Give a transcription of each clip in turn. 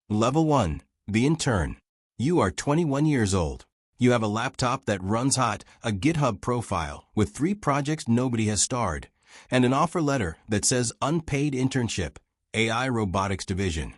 Level 1. The intern. You are 21 years old. You have a laptop that runs hot, a GitHub profile with 3 projects nobody has starred, and an offer letter that says unpaid internship, AI robotics division.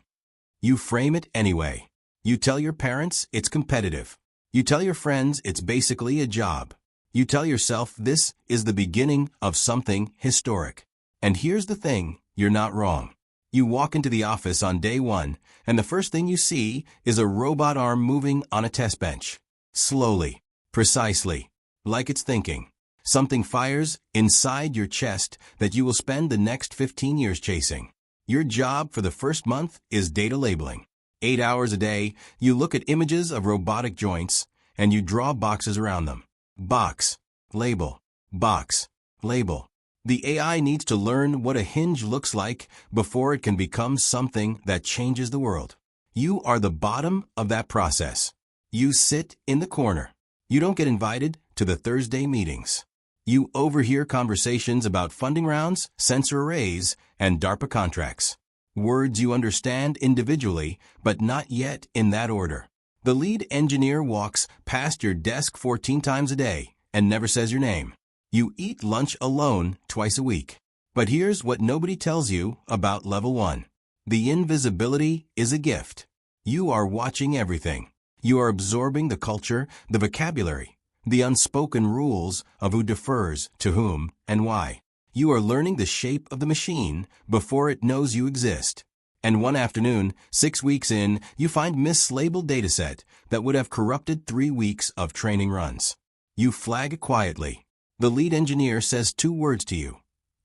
You frame it anyway. You tell your parents it's competitive. You tell your friends it's basically a job. You tell yourself this is the beginning of something historic. And here's the thing, you're not wrong. You walk into the office on day 1, and the first thing you see is a robot arm moving on a test bench. Slowly, precisely, like it's thinking. Something fires inside your chest that you will spend the next 15 years chasing. Your job for the first month is data labeling. 8 hours a day, you look at images of robotic joints, and you draw boxes around them. Box, label, box, label. The AI needs to learn what a hinge looks like before it can become something that changes the world. You are the bottom of that process. You sit in the corner. You don't get invited to the Thursday meetings. You overhear conversations about funding rounds, sensor arrays, and DARPA contracts. Words you understand individually, but not yet in that order. The lead engineer walks past your desk 14 times a day and never says your name. You eat lunch alone twice a week. But here's what nobody tells you about Level 1. The invisibility is a gift. You are watching everything. You are absorbing the culture, the vocabulary, the unspoken rules of who defers to whom and why. You are learning the shape of the machine before it knows you exist. And one afternoon, 6 weeks in, you find mislabeled dataset that would have corrupted 3 weeks of training runs. You flag it quietly. The lead engineer says 2 words to you.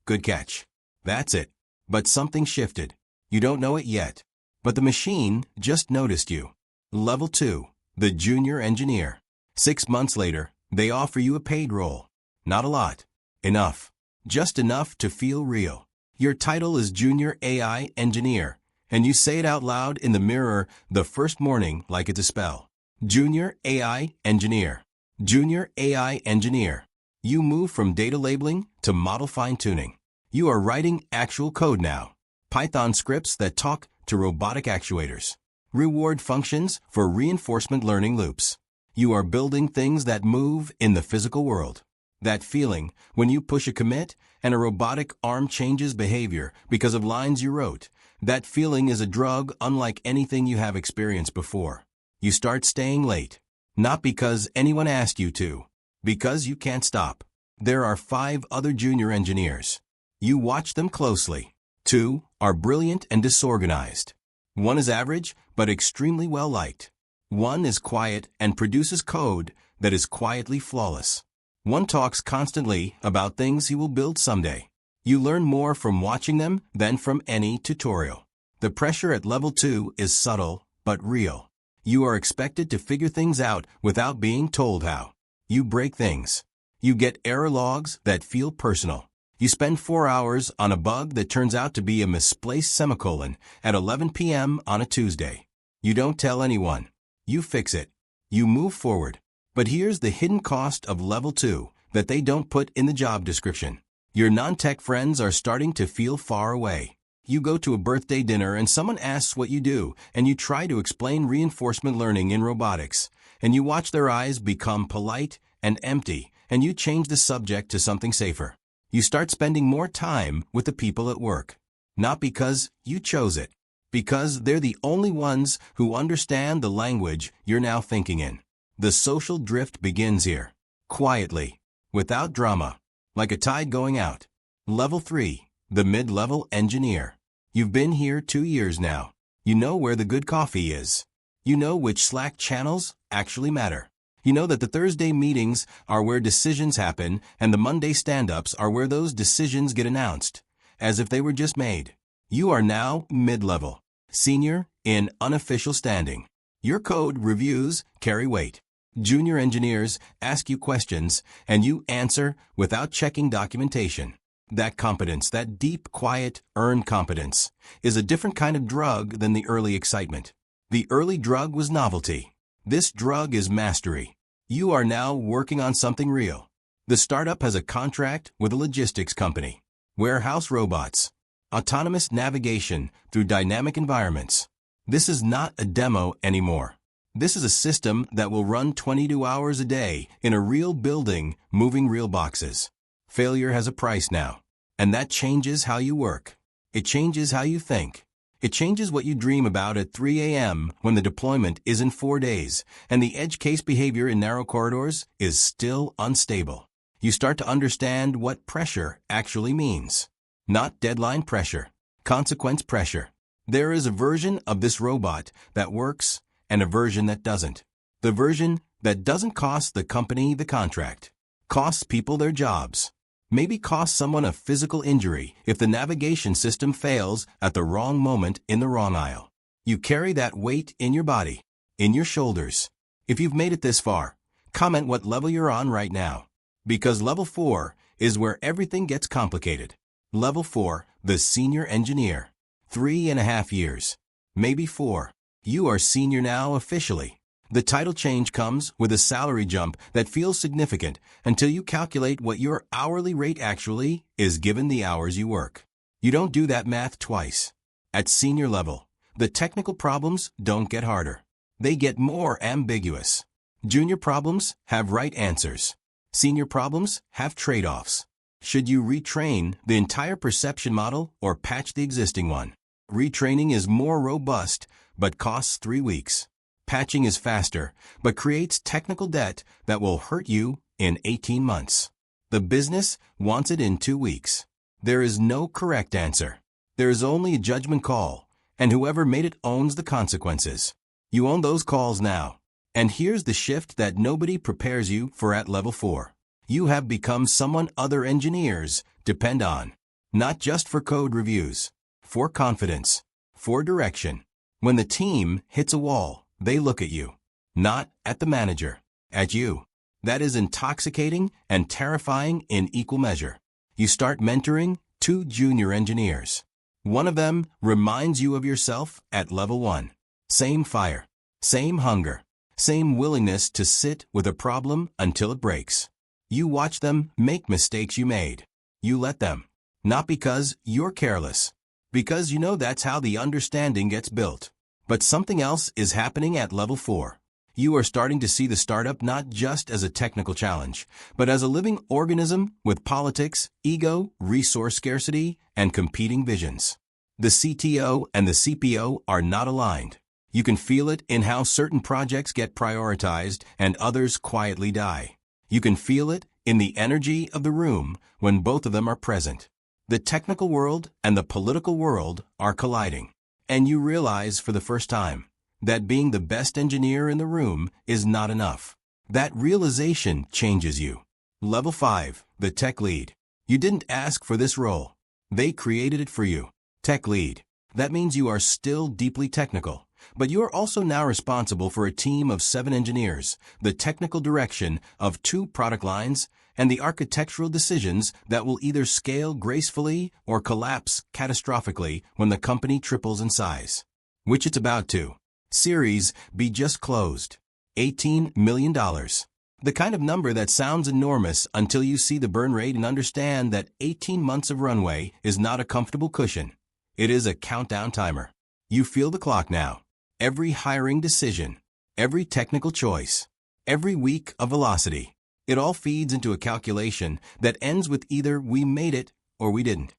Good catch. That's it. But something shifted. You don't know it yet. But the machine just noticed you. Level 2. The junior engineer. 6 months later, they offer you a paid role. Not a lot. Enough. Just enough to feel real. Your title is Junior AI Engineer, and you say it out loud in the mirror the first morning like it's a spell. Junior AI Engineer. Junior AI Engineer. You move from data labeling to model fine-tuning. You are writing actual code now. Python scripts that talk to robotic actuators. Reward functions for reinforcement learning loops. You are building things that move in the physical world. That feeling when you push a commit and a robotic arm changes behavior because of lines you wrote, that feeling is a drug unlike anything you have experienced before. You start staying late. Not because anyone asked you to. Because you can't stop. There are 5 other junior engineers. You watch them closely. 2 are brilliant and disorganized. 1 is average, but extremely well-liked. 1 is quiet and produces code that is quietly flawless. 1 talks constantly about things he will build someday. You learn more from watching them than from any tutorial. The pressure at Level 2 is subtle, but real. You are expected to figure things out without being told how. You break things. You get error logs that feel personal. You spend 4 hours on a bug that turns out to be a misplaced semicolon at 11 p.m. on a Tuesday. You don't tell anyone. You fix it. You move forward. But here's the hidden cost of Level 2 that they don't put in the job description. Your non-tech friends are starting to feel far away. You go to a birthday dinner and someone asks what you do, and you try to explain reinforcement learning in robotics. And you watch their eyes become polite and empty, and you change the subject to something safer. You start spending more time with the people at work. Not because you chose it. Because they're the only ones who understand the language you're now thinking in. The social drift begins here. Quietly. Without drama. Like a tide going out. Level 3. The mid-level engineer. You've been here 2 years now. You know where the good coffee is. You know which Slack channels actually matter. You know that the Thursday meetings are where decisions happen and the Monday stand-ups are where those decisions get announced, as if they were just made. You are now mid-level, senior in unofficial standing. Your code reviews carry weight. Junior engineers ask you questions and you answer without checking documentation. That competence, that deep, quiet, earned competence, is a different kind of drug than the early excitement. The early drug was novelty. This drug is mastery. You are now working on something real. The startup has a contract with a logistics company. Warehouse robots. Autonomous navigation through dynamic environments. This is not a demo anymore. This is a system that will run 22 hours a day in a real building, moving real boxes. Failure has a price now, and that changes how you work. It changes how you think. It changes what you dream about at 3 a.m. when the deployment is in 4 days, and the edge case behavior in narrow corridors is still unstable. You start to understand what pressure actually means. Not deadline pressure, consequence pressure. There is a version of this robot that works and a version that doesn't. The version that doesn't cost the company the contract, costs people their jobs, maybe costs someone a physical injury if the navigation system fails at the wrong moment in the wrong aisle. You carry that weight in your body, in your shoulders. If you've made it this far, comment what level you're on right now. Because level 4 is where everything gets complicated. Level 4, the senior engineer. 3.5 years, maybe 4. You are senior now officially. The title change comes with a salary jump that feels significant until you calculate what your hourly rate actually is given the hours you work. You don't do that math twice. At senior level, the technical problems don't get harder. They get more ambiguous. Junior problems have right answers. Senior problems have trade-offs. Should you retrain the entire perception model or patch the existing one? Retraining is more robust, but costs 3 weeks. Patching is faster, but creates technical debt that will hurt you in 18 months. The business wants it in 2 weeks. There is no correct answer. There is only a judgment call, and whoever made it owns the consequences. You own those calls now. And here's the shift that nobody prepares you for at level 4. You have become someone other engineers depend on. Not just for code reviews. For confidence. For direction. When the team hits a wall, they look at you. Not at the manager. At you. That is intoxicating and terrifying in equal measure. You start mentoring 2 junior engineers. One of them reminds you of yourself at level 1. Same fire. Same hunger. Same willingness to sit with a problem until it breaks. You watch them make mistakes you made. You let them. Not because you're careless. Because you know that's how the understanding gets built. But something else is happening at level 4. You are starting to see the startup not just as a technical challenge, but as a living organism with politics, ego, resource scarcity, and competing visions. The CTO and the CPO are not aligned. You can feel it in how certain projects get prioritized and others quietly die. You can feel it in the energy of the room when both of them are present. The technical world and the political world are colliding. And you realize for the first time that being the best engineer in the room is not enough. That realization changes you. Level 5, the tech lead. You didn't ask for this role. They created it for you. Tech lead. That means you are still deeply technical. But you are also now responsible for a team of 7 engineers, the technical direction of 2 product lines, and the architectural decisions that will either scale gracefully or collapse catastrophically when the company triples in size. Which it's about to. Series B just closed. $18 million. The kind of number that sounds enormous until you see the burn rate and understand that 18 months of runway is not a comfortable cushion. It is a countdown timer. You feel the clock now. Every hiring decision, every technical choice, every week of velocity, it all feeds into a calculation that ends with either we made it or we didn't.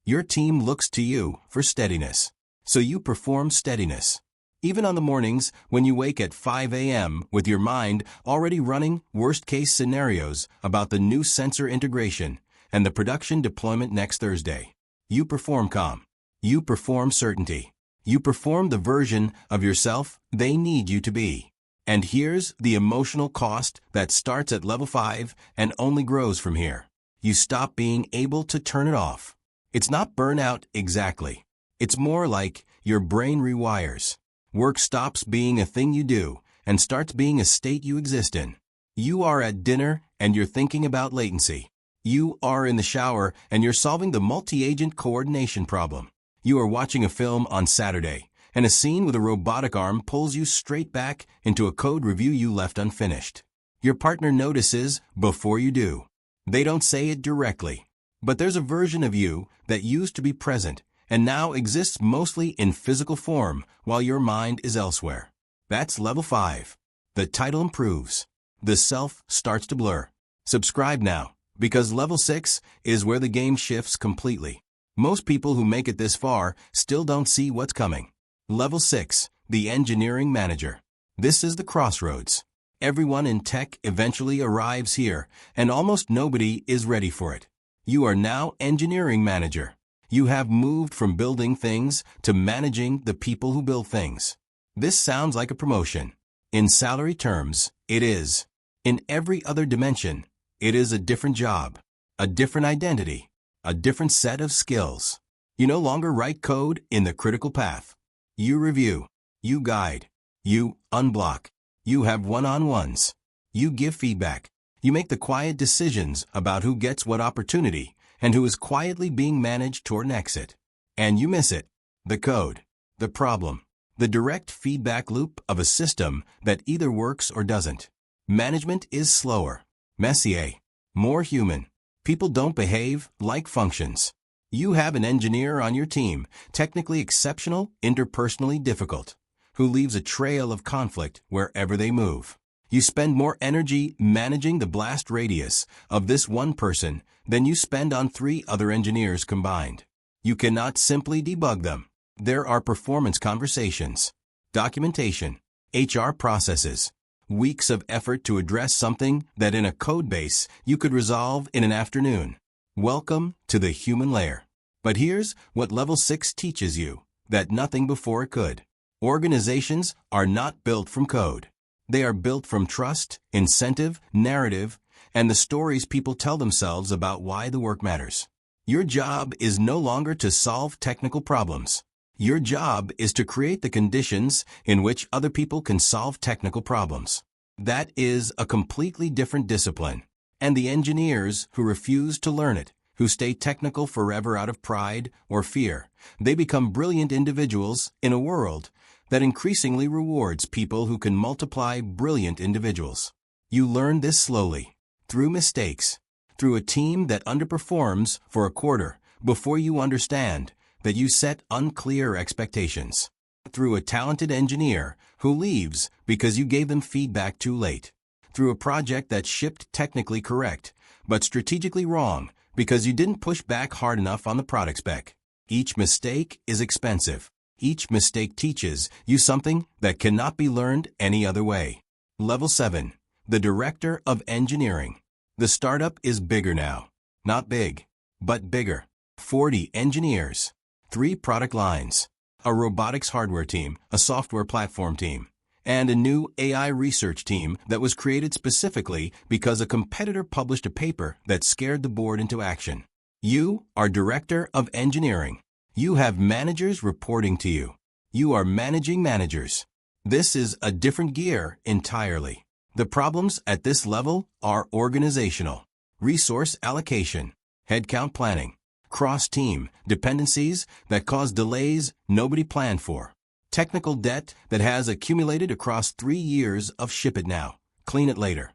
Your team looks to you for steadiness, so you perform steadiness. Even on the mornings when you wake at 5 a.m. with your mind already running worst-case scenarios about the new sensor integration and the production deployment next Thursday. You perform calm. You perform certainty. You perform the version of yourself they need you to be. And here's the emotional cost that starts at level 5 and only grows from here. You stop being able to turn it off. It's not burnout exactly. It's more like your brain rewires. Work stops being a thing you do and starts being a state you exist in. You are at dinner and you're thinking about latency. You are in the shower and you're solving the multi-agent coordination problem. You are watching a film on Saturday, and a scene with a robotic arm pulls you straight back into a code review you left unfinished. Your partner notices before you do. They don't say it directly, but there's a version of you that used to be present and now exists mostly in physical form while your mind is elsewhere. That's level 5. The title improves. The self starts to blur. Subscribe now, because level 6 is where the game shifts completely. Most people who make it this far still don't see what's coming. Level 6, the engineering manager. This is the crossroads. Everyone in tech eventually arrives here, and almost nobody is ready for it. You are now engineering manager. You have moved from building things to managing the people who build things. This sounds like a promotion. In salary terms, it is. In every other dimension, it is a different job, a different identity, a different set of skills. You no longer write code in the critical path. You review. You guide. You unblock. You have one-on-ones. You give feedback. You make the quiet decisions about who gets what opportunity and who is quietly being managed toward an exit. And you miss it. The code. The problem. The direct feedback loop of a system that either works or doesn't. Management is slower, messier, more human. People don't behave like functions. You have an engineer on your team, technically exceptional, interpersonally difficult, who leaves a trail of conflict wherever they move. You spend more energy managing the blast radius of this one person than you spend on 3 other engineers combined. You cannot simply debug them. There are performance conversations, documentation, HR processes, weeks of effort to address something that in a code base you could resolve in an afternoon. Welcome to the human layer. But here's what level 6 teaches you that nothing before it could. Organizations are not built from code. They are built from trust, incentive, narrative, and the stories people tell themselves about why the work matters. Your job is no longer to solve technical problems. Your job is to create the conditions in which other people can solve technical problems. That is a completely different discipline. And the engineers who refuse to learn it, who stay technical forever out of pride or fear, they become brilliant individuals in a world that increasingly rewards people who can multiply brilliant individuals. You learn this slowly, through mistakes, through a team that underperforms for a quarter before you understand that you set unclear expectations, through a talented engineer who leaves because you gave them feedback too late, through a project that shipped technically correct but strategically wrong because you didn't push back hard enough on the product spec. Each mistake is expensive. Each mistake teaches you something that cannot be learned any other way. Level 7. The Director of Engineering. The startup is bigger now. Not big, but bigger. 40 engineers. 3 product lines. A robotics hardware team, a software platform team, and a new AI research team that was created specifically because a competitor published a paper that scared the board into action. You are Director of Engineering. You have managers reporting to you. You are managing managers. This is a different gear entirely. The problems at this level are organizational, resource allocation, headcount planning, cross-team dependencies that cause delays nobody planned for, technical debt that has accumulated across 3 years of ship it now, clean it later.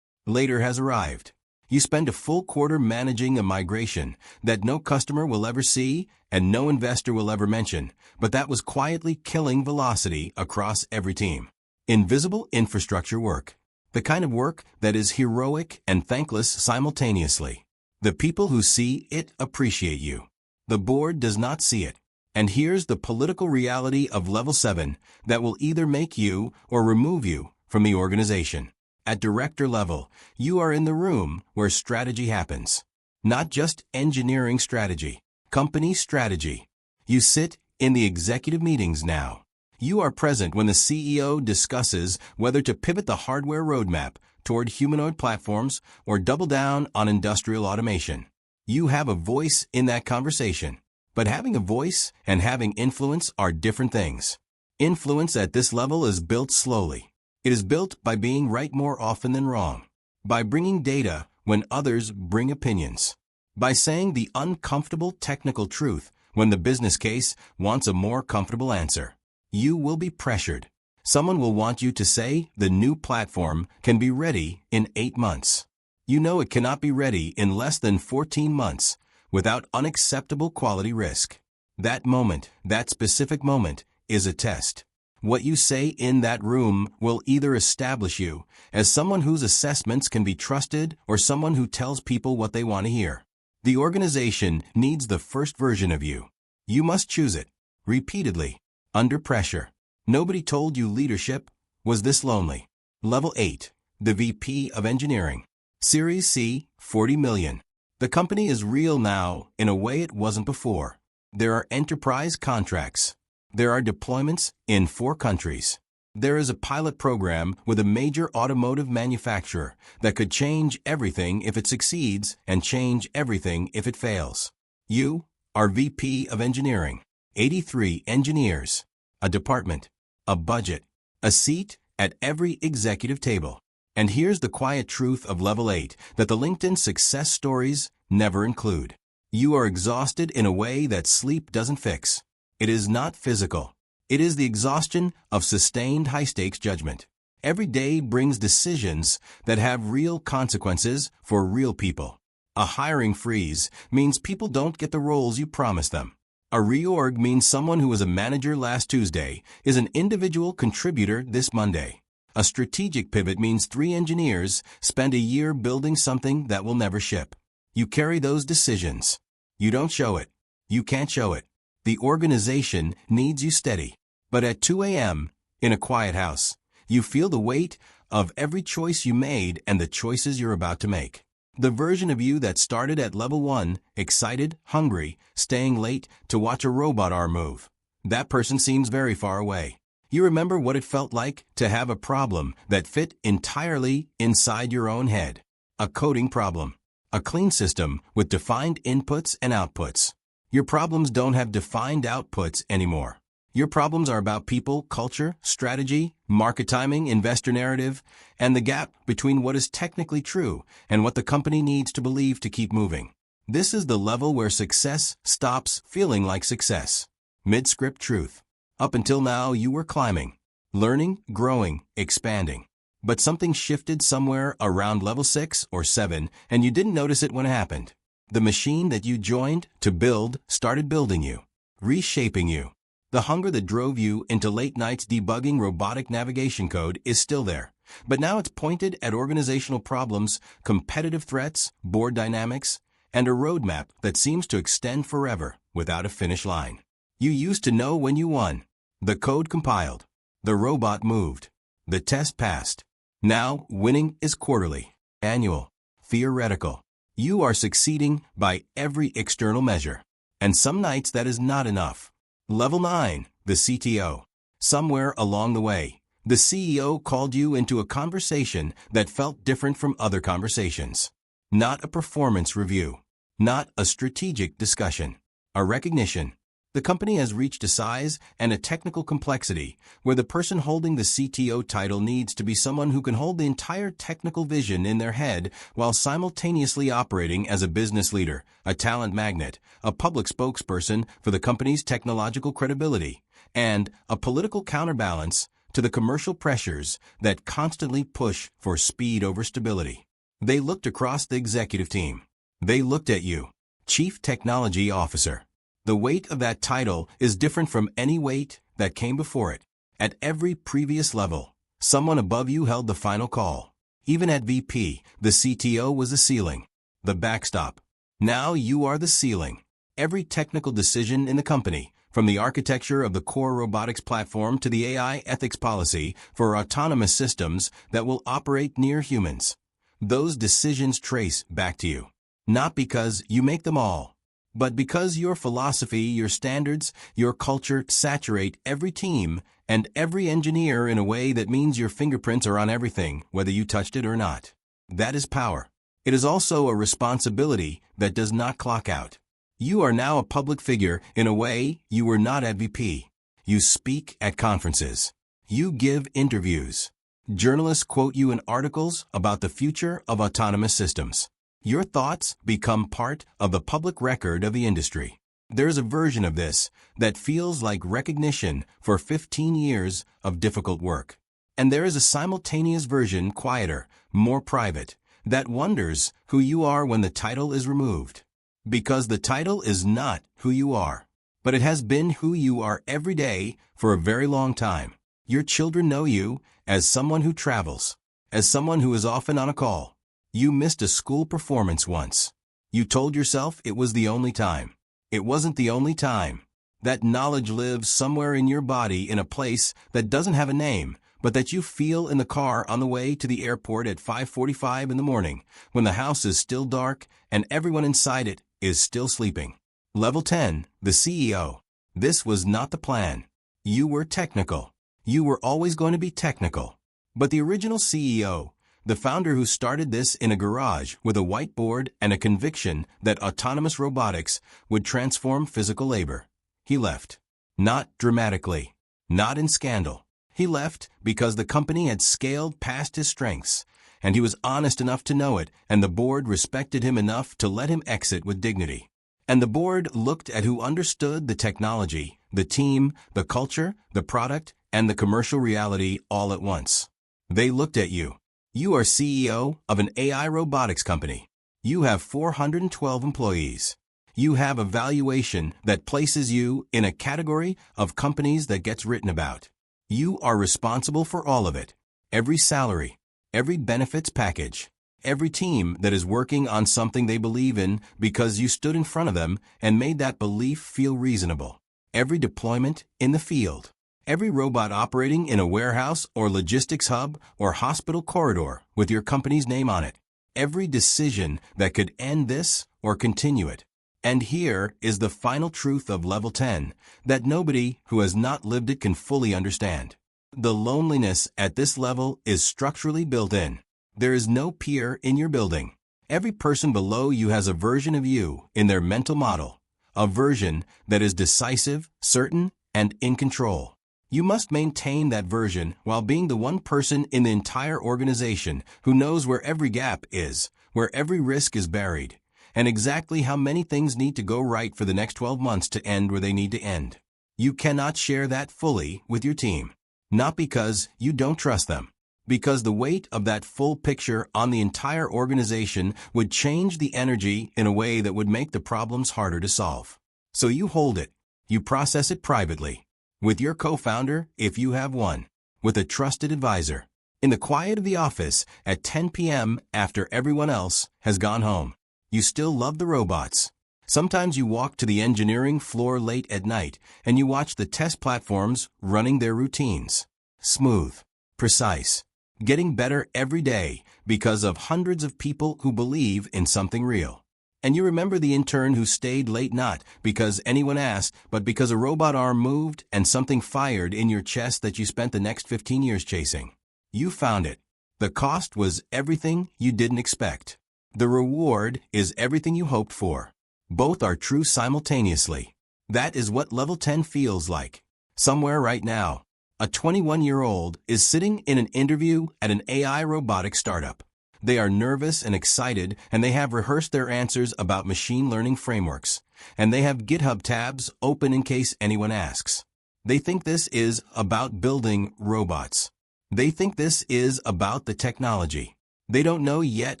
Later has arrived. You spend a full quarter managing a migration that no customer will ever see and no investor will ever mention, but that was quietly killing velocity across every team. Invisible infrastructure work. The kind of work that is heroic and thankless simultaneously. The people who see it appreciate you. The board does not see it. And here's the political reality of level 7 that will either make you or remove you from the organization. At director level, you are in the room where strategy happens. Not just engineering strategy, company strategy. You sit in the executive meetings now. You are present when the CEO discusses whether to pivot the hardware roadmap toward humanoid platforms or double down on industrial automation. You have a voice in that conversation. But having a voice and having influence are different things. Influence at this level is built slowly. It is built by being right more often than wrong, by bringing data when others bring opinions, by saying the uncomfortable technical truth when the business case wants a more comfortable answer. You will be pressured. Someone will want you to say the new platform can be ready in 8 months. You know it cannot be ready in less than 14 months without unacceptable quality risk. That moment, that specific moment, is a test. What you say in that room will either establish you as someone whose assessments can be trusted or someone who tells people what they want to hear. The organization needs the first version of you. You must choose it, repeatedly, under pressure. Nobody told you leadership was this lonely. Level 8, the VP of Engineering. Series C, 40 million. The company is real now in a way it wasn't before. There are enterprise contracts. There are deployments in 4 countries. There is a pilot program with a major automotive manufacturer that could change everything if it succeeds and change everything if it fails. You are VP of Engineering. 83 engineers. A department. A budget. A seat at every executive table. And here's the quiet truth of Level 8 that the LinkedIn success stories never include. You are exhausted in a way that sleep doesn't fix. It is not physical. It is the exhaustion of sustained high-stakes judgment. Every day brings decisions that have real consequences for real people. A hiring freeze means people don't get the roles you promised them. A reorg means someone who was a manager last Tuesday is an individual contributor this Monday. A strategic pivot means 3 engineers spend a year building something that will never ship. You carry those decisions. You don't show it. You can't show it. The organization needs you steady. But at 2 a.m., in a quiet house, you feel the weight of every choice you made and the choices you're about to make. The version of you that started at level 1, excited, hungry, staying late to watch a robot arm move. That person seems very far away. You remember what it felt like to have a problem that fit entirely inside your own head. A coding problem. A clean system with defined inputs and outputs. Your problems don't have defined outputs anymore. Your problems are about people, culture, strategy, market timing, investor narrative, and the gap between what is technically true and what the company needs to believe to keep moving. This is the level where success stops feeling like success. Mid-script truth. Up until now, you were climbing, learning, growing, expanding. But something shifted somewhere around level 6 or 7, and you didn't notice it when it happened. The machine that you joined to build started building you, reshaping you. The hunger that drove you into late nights debugging robotic navigation code is still there, but now it's pointed at organizational problems, competitive threats, board dynamics, and a roadmap that seems to extend forever without a finish line. You used to know when you won. The code compiled. The robot moved. The test passed. Now, winning is quarterly, annual, theoretical. You are succeeding by every external measure. And some nights that is not enough. Level 9, the CTO. Somewhere along the way, the CEO called you into a conversation that felt different from other conversations. Not a performance review. Not a strategic discussion. A recognition. The company has reached a size and a technical complexity where the person holding the CTO title needs to be someone who can hold the entire technical vision in their head while simultaneously operating as a business leader, a talent magnet, a public spokesperson for the company's technological credibility, and a political counterbalance to the commercial pressures that constantly push for speed over stability. They looked across the executive team. They looked at you, Chief Technology Officer. The weight of that title is different from any weight that came before it. At every previous level, someone above you held the final call. Even at VP, the CTO was the ceiling, the backstop. Now you are the ceiling. Every technical decision in the company, from the architecture of the core robotics platform to the AI ethics policy for autonomous systems that will operate near humans, those decisions trace back to you. Not because you make them all, but because your philosophy, your standards, your culture saturate every team and every engineer in a way that means your fingerprints are on everything, whether you touched it or not. That is power. It is also a responsibility that does not clock out. You are now a public figure in a way you were not at VP. You speak at conferences. You give interviews. Journalists quote you in articles about the future of autonomous systems. Your thoughts become part of the public record of the industry. There's a version of this that feels like recognition for 15 years of difficult work. And there is a simultaneous version, quieter, more private, that wonders who you are when the title is removed. Because the title is not who you are. but it has been who you are every day for a very long time. Your children know you as someone who travels, as someone who is often on a call. You missed a school performance once. You told yourself it was the only time. It wasn't the only time. That knowledge lives somewhere in your body in a place that doesn't have a name, but that you feel in the car on the way to the airport at 5:45 in the morning, when the house is still dark and everyone inside it is still sleeping. Level 10, the CEO. This was not the plan. You were technical. You were always going to be technical. But the original CEO, the founder who started this in a garage with a whiteboard and a conviction that autonomous robotics would transform physical labor, he left. Not dramatically. Not in scandal. He left because the company had scaled past his strengths, and he was honest enough to know it, and the board respected him enough to let him exit with dignity. And the board looked at who understood the technology, the team, the culture, the product, and the commercial reality all at once. They looked at you. You are CEO of an AI robotics company. You have 412 employees. You have a valuation that places you in a category of companies that gets written about. You are responsible for all of it. Every salary, every benefits package, every team that is working on something they believe in because you stood in front of them and made that belief feel reasonable. Every deployment in the field. Every robot operating in a warehouse or logistics hub or hospital corridor with your company's name on it. Every decision that could end this or continue it. And here is the final truth of Level 10 that nobody who has not lived it can fully understand. The loneliness at this level is structurally built in. There is no peer in your building. Every person below you has a version of you in their mental model, a version that is decisive, certain, and in control. You must maintain that version while being the one person in the entire organization who knows where every gap is, where every risk is buried, and exactly how many things need to go right for the next 12 months to end where they need to end. You cannot share that fully with your team. Not because you don't trust them, because the weight of that full picture on the entire organization would change the energy in a way that would make the problems harder to solve. So you hold it. You process it privately. With your co-founder, if you have one. With a trusted advisor. In the quiet of the office at 10 p.m. after everyone else has gone home. You still love the robots. Sometimes you walk to the engineering floor late at night and you watch the test platforms running their routines. Smooth, precise, getting better every day because of hundreds of people who believe in something real. And you remember the intern who stayed late not because anyone asked, but because a robot arm moved and something fired in your chest that you spent the next 15 years chasing. You found it. The cost was everything you didn't expect. The reward is everything you hoped for. Both are true simultaneously. That is what Level 10 feels like. Somewhere right now, a 21-year-old is sitting in an interview at an AI robotic startup. They are nervous and excited, and they have rehearsed their answers about machine learning frameworks, and they have GitHub tabs open in case anyone asks. They think this is about building robots. They think this is about the technology. They don't know yet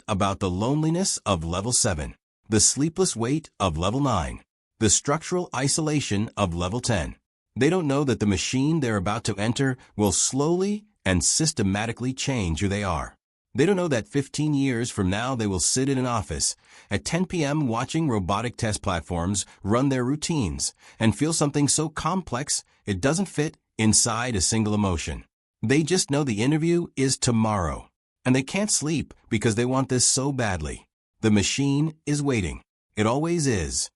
about the loneliness of Level 7, the sleepless weight of Level 9, the structural isolation of Level 10. They don't know that the machine they're about to enter will slowly and systematically change who they are. They don't know that 15 years from now they will sit in an office at 10 p.m. watching robotic test platforms run their routines and feel something so complex it doesn't fit inside a single emotion. They just know the interview is tomorrow, and they can't sleep because they want this so badly. The machine is waiting. It always is.